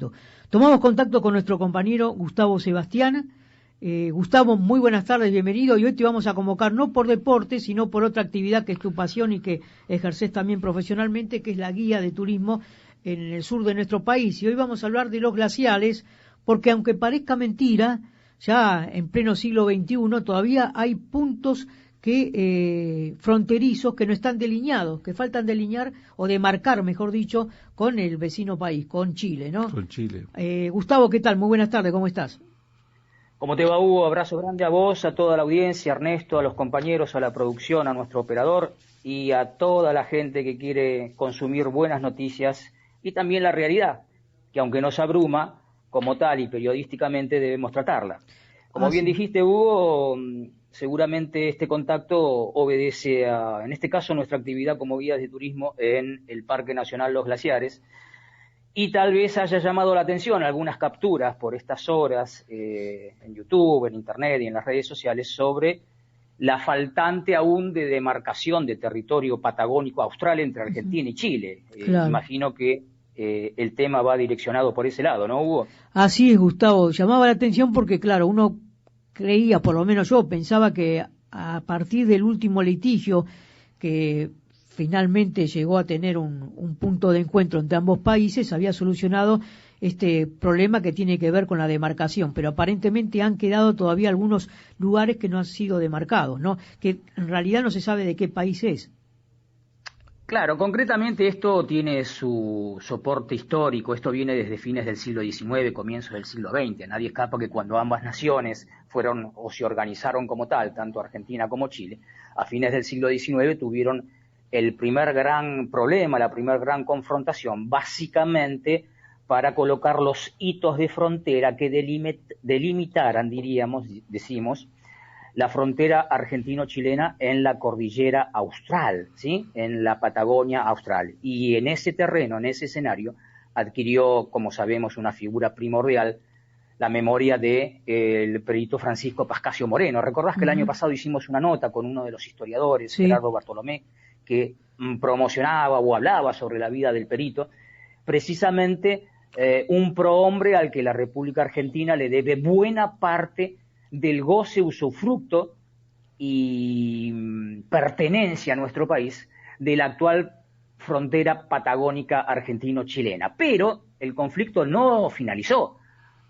momento. Tomamos contacto con nuestro compañero Gustavo Sebastián. Gustavo, muy buenas tardes, bienvenido. Y hoy te vamos a convocar no por deporte, sino por otra actividad que es tu pasión y que ejerces también profesionalmente, que es la guía de turismo en el sur de nuestro país. Y hoy vamos a hablar de los glaciales, porque aunque parezca mentira, ya en pleno siglo XXI todavía hay puntos fronterizos que no están delineados, que faltan delinear o demarcar, mejor dicho, con el vecino país, con Chile, ¿no? Con Chile. Gustavo, ¿qué tal? Muy buenas tardes, ¿cómo estás? ¿Cómo te va, Hugo? Abrazo grande a vos, a toda la audiencia, a Ernesto, a los compañeros, a la producción, a nuestro operador y a toda la gente que quiere consumir buenas noticias y también la realidad, que aunque nos abruma, como tal y periodísticamente debemos tratarla. Como bien dijiste, Hugo, seguramente este contacto obedece a, en este caso, nuestra actividad como guías de turismo en el Parque Nacional Los Glaciares, y tal vez haya llamado la atención algunas capturas por estas horas en YouTube, en Internet y en las redes sociales sobre la faltante aún de demarcación de territorio patagónico austral entre Argentina y Chile. Claro. Imagino que el tema va direccionado por ese lado, ¿no, Hugo? Así es, Gustavo. Llamaba la atención porque, claro, uno creía, por lo menos yo, pensaba que a partir del último litigio que finalmente llegó a tener un punto de encuentro entre ambos países, había solucionado este problema que tiene que ver con la demarcación, pero aparentemente han quedado todavía algunos lugares que no han sido demarcados, ¿no? Que en realidad no se sabe de qué país es. Claro, concretamente esto tiene su soporte histórico, esto viene desde fines del siglo XIX, comienzos del siglo XX. Nadie escapa que cuando ambas naciones fueron o se organizaron como tal, tanto Argentina como Chile, a fines del siglo XIX tuvieron el primer gran problema, la primera gran confrontación, básicamente para colocar los hitos de frontera que delimitaran, decimos, la frontera argentino-chilena en la cordillera austral, ¿sí? En la Patagonia austral. Y en ese terreno, en ese escenario, adquirió, como sabemos, una figura primordial, la memoria del perito Francisco Pascasio Moreno. ¿Recordás que el año pasado hicimos una nota con uno de los historiadores, Sí. Gerardo Bartolomé, que promocionaba o hablaba sobre la vida del perito? Precisamente un prohombre al que la República Argentina le debe buena parte del goce, usufructo y pertenencia a nuestro país de la actual frontera patagónica argentino-chilena. Pero el conflicto no finalizó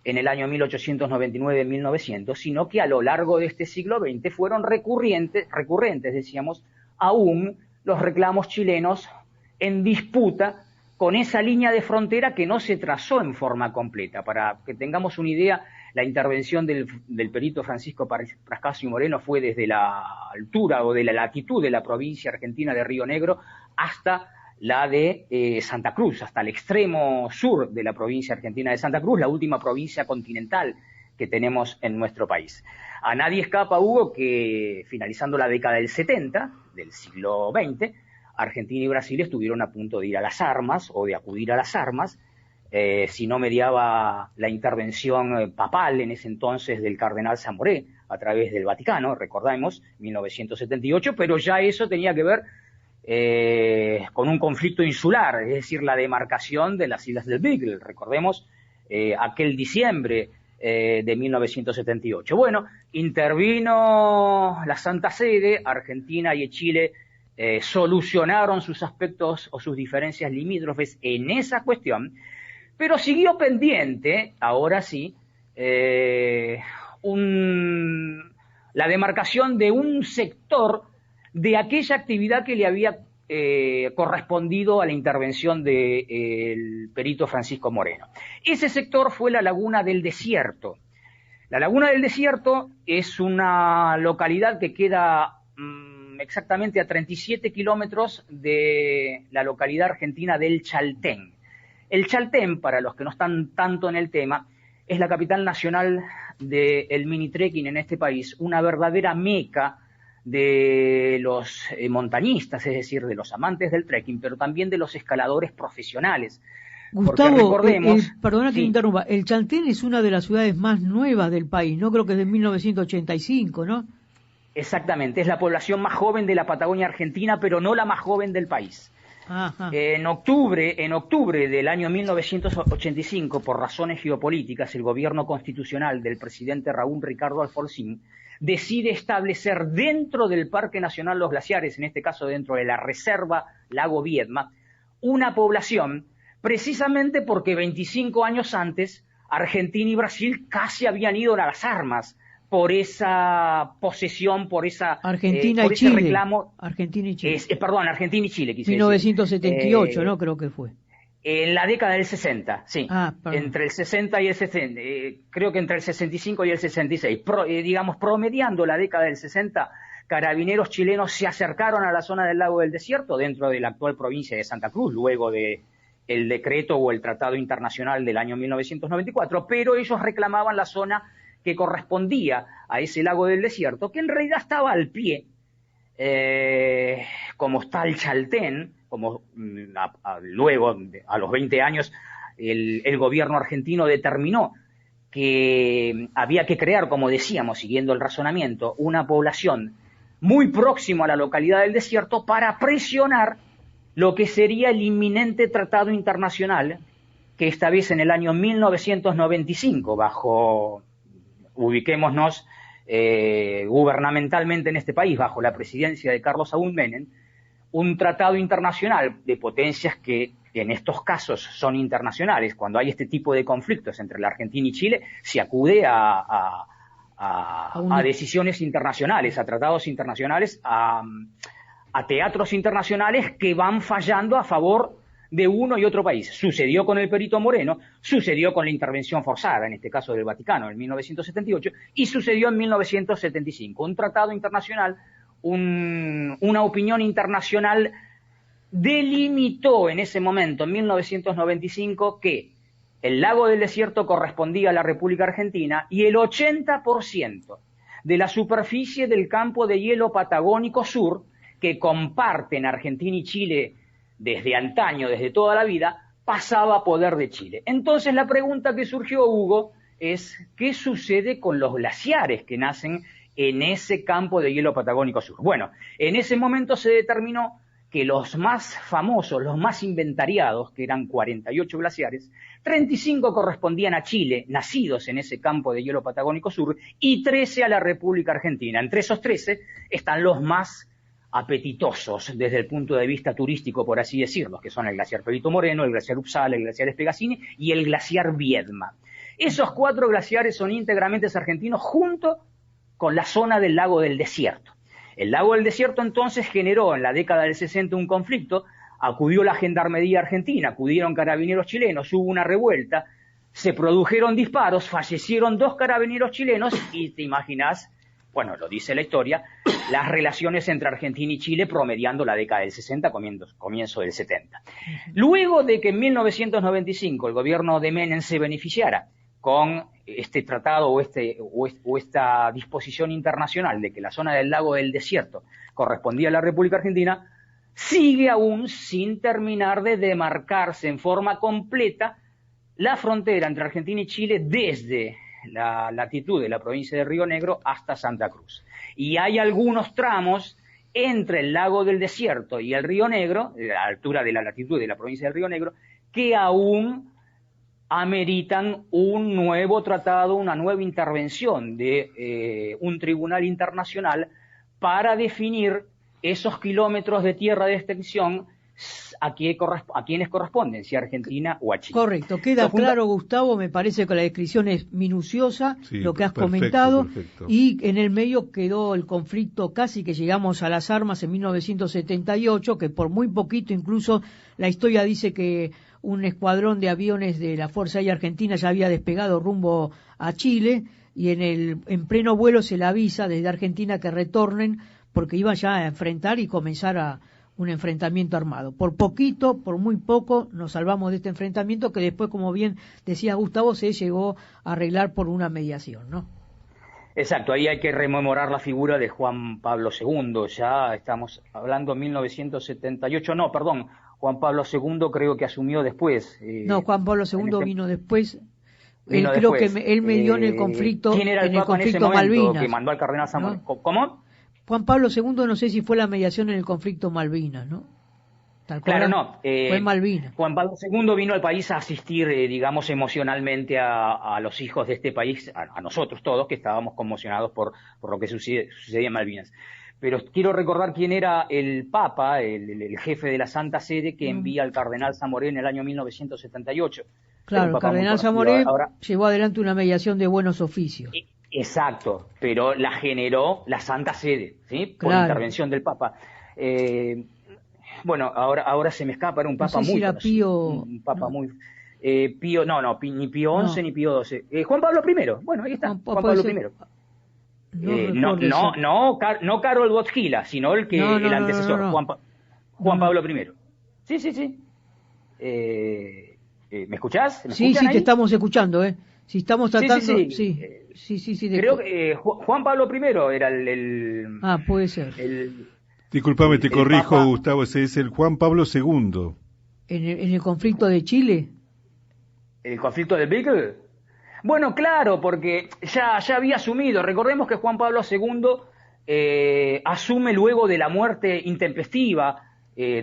en el año 1899-1900, sino que a lo largo de este siglo XX fueron recurrentes, decíamos, aún los reclamos chilenos en disputa con esa línea de frontera que no se trazó en forma completa. Para que tengamos una idea, la intervención del perito Francisco Pascasio Moreno fue desde la altura o de la latitud de la provincia argentina de Río Negro hasta la de Santa Cruz, hasta el extremo sur de la provincia argentina de Santa Cruz, la última provincia continental que tenemos en nuestro país. A nadie escapa, Hugo, que finalizando la década del 70 del siglo XX, Argentina y Brasil estuvieron a punto de ir a las armas o de acudir a las armas, si no mediaba la intervención papal en ese entonces del cardenal Zamoré a través del Vaticano, recordamos, 1978, pero ya eso tenía que ver con un conflicto insular, es decir, la demarcación de las Islas del Beagle, recordemos aquel diciembre de 1978. Bueno, intervino la Santa Sede, Argentina y Chile solucionaron sus aspectos o sus diferencias limítrofes en esa cuestión, pero siguió pendiente, ahora sí, la demarcación de un sector de aquella actividad que le había correspondido a la intervención del perito Francisco Moreno. Ese sector fue la Laguna del Desierto. La Laguna del Desierto es una localidad que queda exactamente a 37 kilómetros de la localidad argentina del Chaltén. El Chaltén, para los que no están tanto en el tema, es la capital nacional del mini trekking en este país, una verdadera meca de los montañistas, es decir, de los amantes del trekking, pero también de los escaladores profesionales. Gustavo, recordemos, perdona que sí, interrumpa, el Chaltén es una de las ciudades más nuevas del país, ¿no? Creo que es de 1985, ¿no? Exactamente, es la población más joven de la Patagonia Argentina, pero no la más joven del país. Ajá. En octubre del año 1985, por razones geopolíticas, el gobierno constitucional del presidente Raúl Ricardo Alfonsín decide establecer dentro del Parque Nacional Los Glaciares, en este caso dentro de la Reserva Lago Viedma, una población, precisamente porque 25 años antes Argentina y Brasil casi habían ido a las armas por esa posesión, por esa Argentina por y ese Chile. reclamo. Argentina y Chile. Perdón, Argentina y Chile, quise 1978, decir. ¿no? Creo que fue. En la década del 60, sí. Perdón. Entre el 60 y el 60, creo que entre el 65 y el 66. Digamos, promediando la década del 60, carabineros chilenos se acercaron a la zona del Lago del Desierto, dentro de la actual provincia de Santa Cruz, luego de el decreto o el tratado internacional del año 1994, pero ellos reclamaban la zona que correspondía a ese Lago del Desierto, que en realidad estaba al pie, como está el Chaltén, como luego, a los 20 años, el gobierno argentino determinó que había que crear, como decíamos, siguiendo el razonamiento, una población muy próxima a la localidad del desierto para presionar lo que sería el inminente tratado internacional, que esta vez en el año 1995, ubiquémonos gubernamentalmente en este país, bajo la presidencia de Carlos Saúl Menem, un tratado internacional de potencias que en estos casos son internacionales. Cuando hay este tipo de conflictos entre la Argentina y Chile, se acude a decisiones internacionales, a tratados internacionales, a teatros internacionales que van fallando a favor de uno y otro país. Sucedió con el Perito Moreno, sucedió con la intervención forzada, en este caso del Vaticano, en 1978, y sucedió en 1975. Un tratado internacional, una opinión internacional delimitó en ese momento, en 1995, que el Lago del Desierto correspondía a la República Argentina y el 80% de la superficie del campo de hielo patagónico sur, que comparten Argentina y Chile desde antaño, desde toda la vida, pasaba a poder de Chile. Entonces la pregunta que surgió, Hugo, es ¿qué sucede con los glaciares que nacen en ese campo de hielo patagónico sur? Bueno, en ese momento se determinó que los más famosos, los más inventariados, que eran 48 glaciares, 35 correspondían a Chile, nacidos en ese campo de hielo patagónico sur, y 13 a la República Argentina. Entre esos 13 están los más apetitosos desde el punto de vista turístico, por así decirlo, que son el glaciar Perito Moreno, el glaciar Uppsala, el glaciar Espegazzini y el glaciar Viedma. Esos 4 glaciares son íntegramente argentinos junto con la zona del Lago del Desierto. El Lago del Desierto entonces generó en la década del 60 un conflicto, acudió la Gendarmería Argentina, acudieron carabineros chilenos, hubo una revuelta, se produjeron disparos, fallecieron 2 carabineros chilenos y te imaginás, bueno, lo dice la historia, las relaciones entre Argentina y Chile promediando la década del 60, comienzo del 70. Luego de que en 1995 el gobierno de Menem se beneficiara con este tratado o esta disposición internacional de que la zona del Lago del Desierto correspondía a la República Argentina, sigue aún sin terminar de demarcarse en forma completa la frontera entre Argentina y Chile desde la latitud de la provincia de Río Negro hasta Santa Cruz. Y hay algunos tramos entre el Lago del Desierto y el Río Negro, a la altura de la latitud de la provincia del Río Negro, que aún ameritan un nuevo tratado, una nueva intervención de un tribunal internacional para definir esos kilómetros de tierra de extensión a quienes corresponden, si a Argentina o a Chile. Correcto, queda claro, Gustavo, me parece que la descripción es minuciosa, sí, lo que has comentado, perfecto. Y en el medio quedó el conflicto, casi que llegamos a las armas en 1978, que por muy poquito, incluso la historia dice que un escuadrón de aviones de la Fuerza Aérea Argentina ya había despegado rumbo a Chile, y en pleno vuelo se le avisa desde Argentina que retornen, porque iban ya a enfrentar y comenzar a un enfrentamiento armado. Por poquito, por muy poco, nos salvamos de este enfrentamiento que después, como bien decía Gustavo, se llegó a arreglar por una mediación, ¿no? Exacto, ahí hay que rememorar la figura de Juan Pablo II, ya estamos hablando de 1978, no, perdón, Juan Pablo II creo que asumió después. No, Juan Pablo II vino después. Creo que él medió en el conflicto. ¿Quién era el Papa en ese momento Malvinas, que mandó al cardenal Samuel? ¿No? ¿Cómo? Juan Pablo II, no sé si fue la mediación en el conflicto Malvinas, ¿no? Claro, no. Fue en Malvinas. Juan Pablo II vino al país a asistir, digamos, emocionalmente a los hijos de este país, a nosotros todos, que estábamos conmocionados por lo que sucedía en Malvinas. Pero quiero recordar quién era el Papa, el jefe de la Santa Sede, que envía al cardenal Zamoré en el año 1978. Claro, el cardenal Zamoré llevó adelante una mediación de buenos oficios. Exacto, pero la generó la Santa Sede, ¿sí? Por intervención del Papa. Bueno, ahora se me escapa, era un Papa muy conocido, un Papa muy... Pío, ni Pío XI ni Pío XII. Juan Pablo I, bueno, ahí está, Juan Pablo I. No Karol Wojtyła, sino el antecesor, Juan Pablo I. Sí. ¿Me escuchás? Sí, te estamos escuchando, Si estamos tratando... Sí. Creo que Juan Pablo I era el... puede ser. Disculpame, te corrijo, Papa, Gustavo, ese es el Juan Pablo II. ¿En el conflicto de Chile? ¿El conflicto de Beagle? Bueno, claro, porque ya había asumido. Recordemos que Juan Pablo II asume luego de la muerte intempestiva,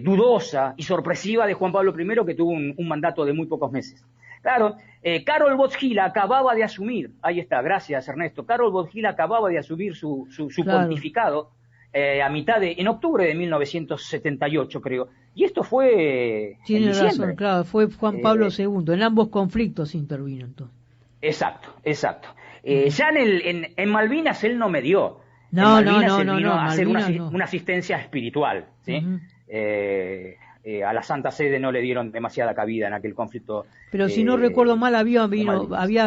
dudosa y sorpresiva de Juan Pablo I, que tuvo un mandato de muy pocos meses. Claro, Karol Wojtyła acababa de asumir, ahí está, gracias Ernesto, Karol Wojtyła acababa de asumir su pontificado en octubre de 1978, creo. Y esto fue Tiene razón, claro, fue Juan Pablo II, en ambos conflictos intervino entonces. Exacto. Ya en Malvinas él no medió. No, él vino a hacer una asistencia espiritual, ¿sí? A la Santa Sede no le dieron demasiada cabida en aquel conflicto. Pero si no recuerdo mal, había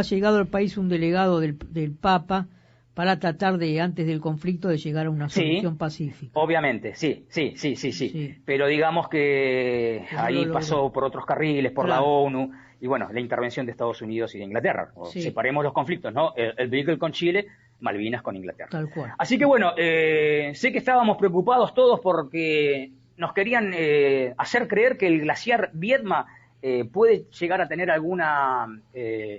llegado al país un delegado del Papa para tratar antes del conflicto, de llegar a una solución pacífica. Obviamente, sí. Pero digamos que ahí pasó por otros carriles, por la ONU, y bueno, la intervención de Estados Unidos y de Inglaterra. Separemos los conflictos, ¿no? El Beagle con Chile, Malvinas con Inglaterra. Tal cual. Así que bueno, sé que estábamos preocupados todos porque nos querían hacer creer que el glaciar Viedma puede llegar a tener alguna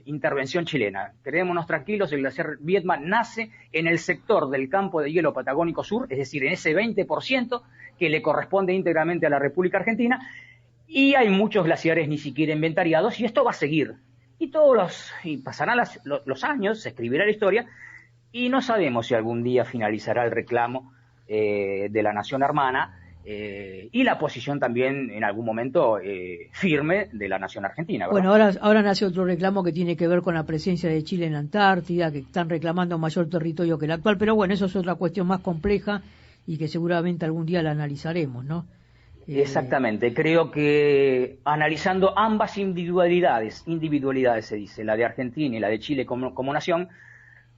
intervención chilena. Quedémonos tranquilos, el glaciar Viedma nace en el sector del campo de hielo patagónico sur, es decir, en ese 20% que le corresponde íntegramente a la República Argentina, y hay muchos glaciares ni siquiera inventariados, y esto va a seguir. Y pasarán los años, se escribirá la historia, y no sabemos si algún día finalizará el reclamo de la nación hermana, y la posición también en algún momento firme de la nación argentina, ¿verdad? Bueno, ahora nace otro reclamo que tiene que ver con la presencia de Chile en la Antártida, que están reclamando mayor territorio que el actual, pero bueno, eso es otra cuestión más compleja y que seguramente algún día la analizaremos, ¿no? Exactamente, creo que analizando ambas individualidades se dice, la de Argentina y la de Chile como nación,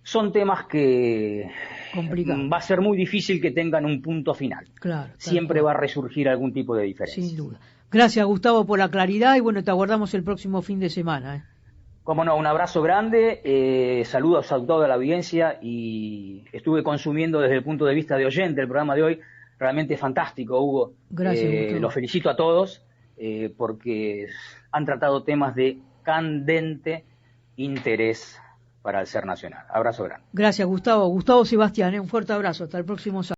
son temas que va a ser muy difícil que tengan un punto final. Claro. Siempre va a resurgir algún tipo de diferencia. Sin duda. Gracias, Gustavo, por la claridad y bueno, te aguardamos el próximo fin de semana. Cómo no, un abrazo grande, saludos a toda la audiencia y estuve consumiendo desde el punto de vista de oyente el programa de hoy, realmente fantástico, Hugo. Gracias, los felicito a todos porque han tratado temas de candente interés para el ser nacional. Abrazo grande. Gracias, Gustavo. Gustavo Sebastián, un fuerte abrazo. Hasta el próximo sábado.